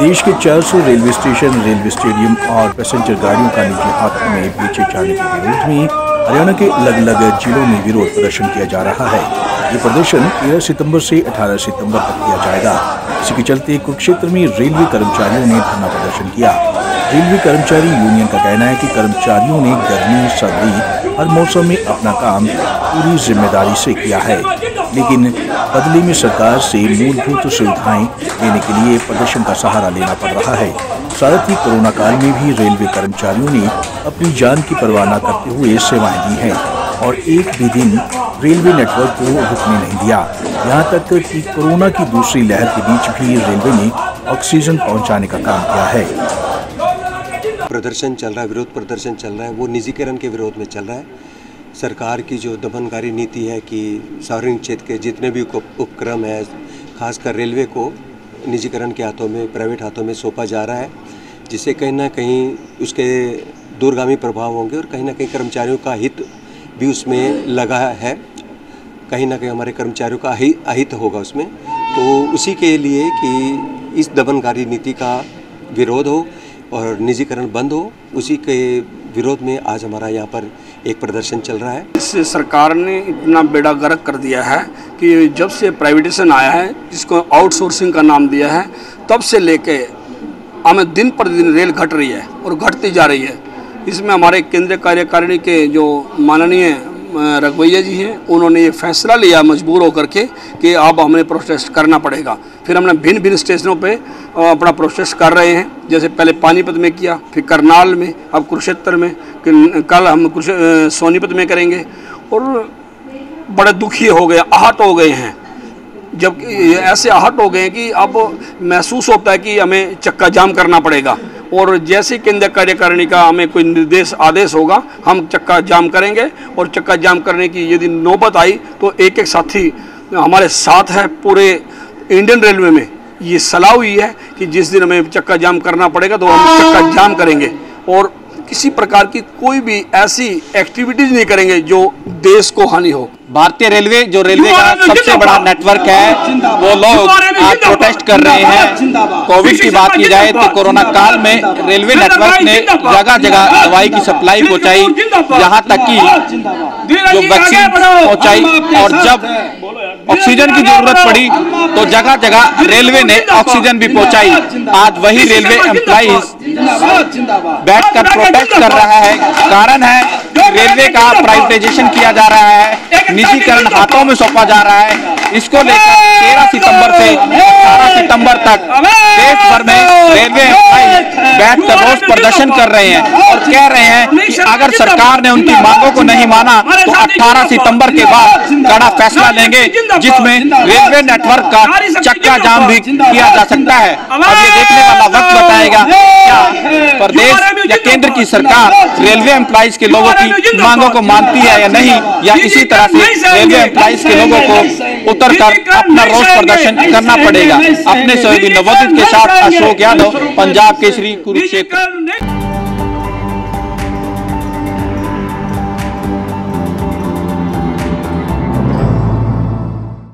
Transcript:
देश के 400 railway station, railway stadium और पैसेंजर गाड़ियों का निजी हाथों में बेचे जाने के विरोध में हरियाणा के अलग अलग जिलों में विरोध प्रदर्शन किया जा रहा है। ये प्रदर्शन 13 सितंबर से 18 सितंबर तक किया जाएगा। इसी के चलते कुरुक्षेत्र में रेलवे कर्मचारियों ने धरना प्रदर्शन किया। रेलवे कर्मचारी यूनियन का कहना है कि कर्मचारियों ने गर्मी सर्दी हर मौसम में अपना काम पूरी जिम्मेदारी से किया है, लेकिन बदले में सरकार से मूलभूत सुविधाएं देने के लिए प्रदर्शन का सहारा लेना पड़ रहा है। साथ ही कोरोना काल में भी रेलवे कर्मचारियों ने अपनी जान की परवाह न करते हुए सेवाएं दी हैं और एक भी दिन रेलवे नेटवर्क को रुकने नहीं दिया। यहाँ तक कि कोरोना की दूसरी लहर के बीच भी रेलवे ने ऑक्सीजन पहुँचाने का काम किया है। प्रदर्शन चल रहा है, विरोध प्रदर्शन चल रहा है, वो निजीकरण के विरोध में चल रहा है। सरकार की जो दमनकारी नीति है कि सार्वजनिक क्षेत्र के जितने भी उपक्रम है, खासकर रेलवे को निजीकरण के हाथों में, प्राइवेट हाथों में सौंपा जा रहा है, जिससे कहीं ना कहीं उसके दूरगामी प्रभाव होंगे और कहीं ना कहीं कर्मचारियों का हित भी उसमें लगा है। कहीं ना कहीं हमारे कर्मचारियों का अहित होगा उसमें। तो उसी के लिए कि इस दमनकारी नीति का विरोध हो और निजीकरण बंद हो, उसी के विरोध में आज हमारा यहाँ पर एक प्रदर्शन चल रहा है। इस सरकार ने इतना बेड़ा गर्क कर दिया है कि जब से प्राइवेटाइजेशन आया है, जिसको आउटसोर्सिंग का नाम दिया है, तब से लेके हमें दिन प्रतिदिन रेल घट रही है और घटती जा रही है। इसमें हमारे केंद्रीय कार्यकारिणी के जो माननीय रघुवैया जी हैं, उन्होंने ये फैसला लिया मजबूर होकर के कि अब हमें प्रोटेस्ट करना पड़ेगा। फिर हमने भिन्न भिन्न स्टेशनों पे अपना प्रोटेस्ट कर रहे हैं, जैसे पहले पानीपत में किया, फिर करनाल में, अब कुरुक्षेत्र में, कल हम सोनीपत में करेंगे। और बड़े दुखी हो गए, आहत हो गए हैं, जब ऐसे आहत हो गए हैं कि अब महसूस होता है कि हमें चक्का जाम करना पड़ेगा और जैसे केंद्रीय कार्यकारिणी का हमें कोई निर्देश आदेश होगा, हम चक्का जाम करेंगे। और चक्का जाम करने की यदि नौबत आई तो एक एक साथी हमारे साथ है। पूरे इंडियन रेलवे में ये सलाह हुई है कि जिस दिन हमें चक्का जाम करना पड़ेगा तो हम चक्का जाम करेंगे और किसी प्रकार की कोई भी ऐसी एक्टिविटीज नहीं करेंगे जो देश को हानि हो। भारतीय रेलवे जो रेलवे का सबसे बड़ा नेटवर्क है, वो लोग आज प्रोटेस्ट कर रहे हैं। कोविड की बात की जाए तो कोरोना काल में रेलवे नेटवर्क ने जगह जगह दवाई की सप्लाई पहुंचाई, यहाँ तक कि जो वैक्सीन पहुंचाई, और जब ऑक्सीजन की जरूरत पड़ी तो जगह जगह रेलवे ने ऑक्सीजन भी पहुंचाई। आज वही रेलवे एम्प्लॉइज बैठकर प्रोटेस्ट कर रहा है। कारण है रेलवे का प्राइवेटाइजेशन किया जा रहा है, निजीकरण हाथों में सौंपा जा रहा है। इसको लेकर 13 सितंबर से 18 सितंबर तक देश भर में रेलवे बैठकर रोष प्रदर्शन कर रहे हैं और कह रहे हैं कि अगर सरकार ने उनकी मांगों को नहीं माना तो 18 सितंबर के बाद कड़ा फैसला लेंगे, जिसमें रेलवे नेटवर्क का चक्का जाम भी किया जा सकता है। अब ये देखने वाला वक्त बताएगा क्या प्रदेश या केंद्र की सरकार रेलवे एम्प्लॉइज के लोगों की मांगों को मानती है या नहीं, या इसी तरह से रेलवे एम्प्लॉइज के लोगों को उतरकर अपना रोष प्रदर्शन करना पड़ेगा। अपने सहयोगी नवोदित के साथ अशोक यादव, पंजाब केसरी, कुरुक्षेत्र।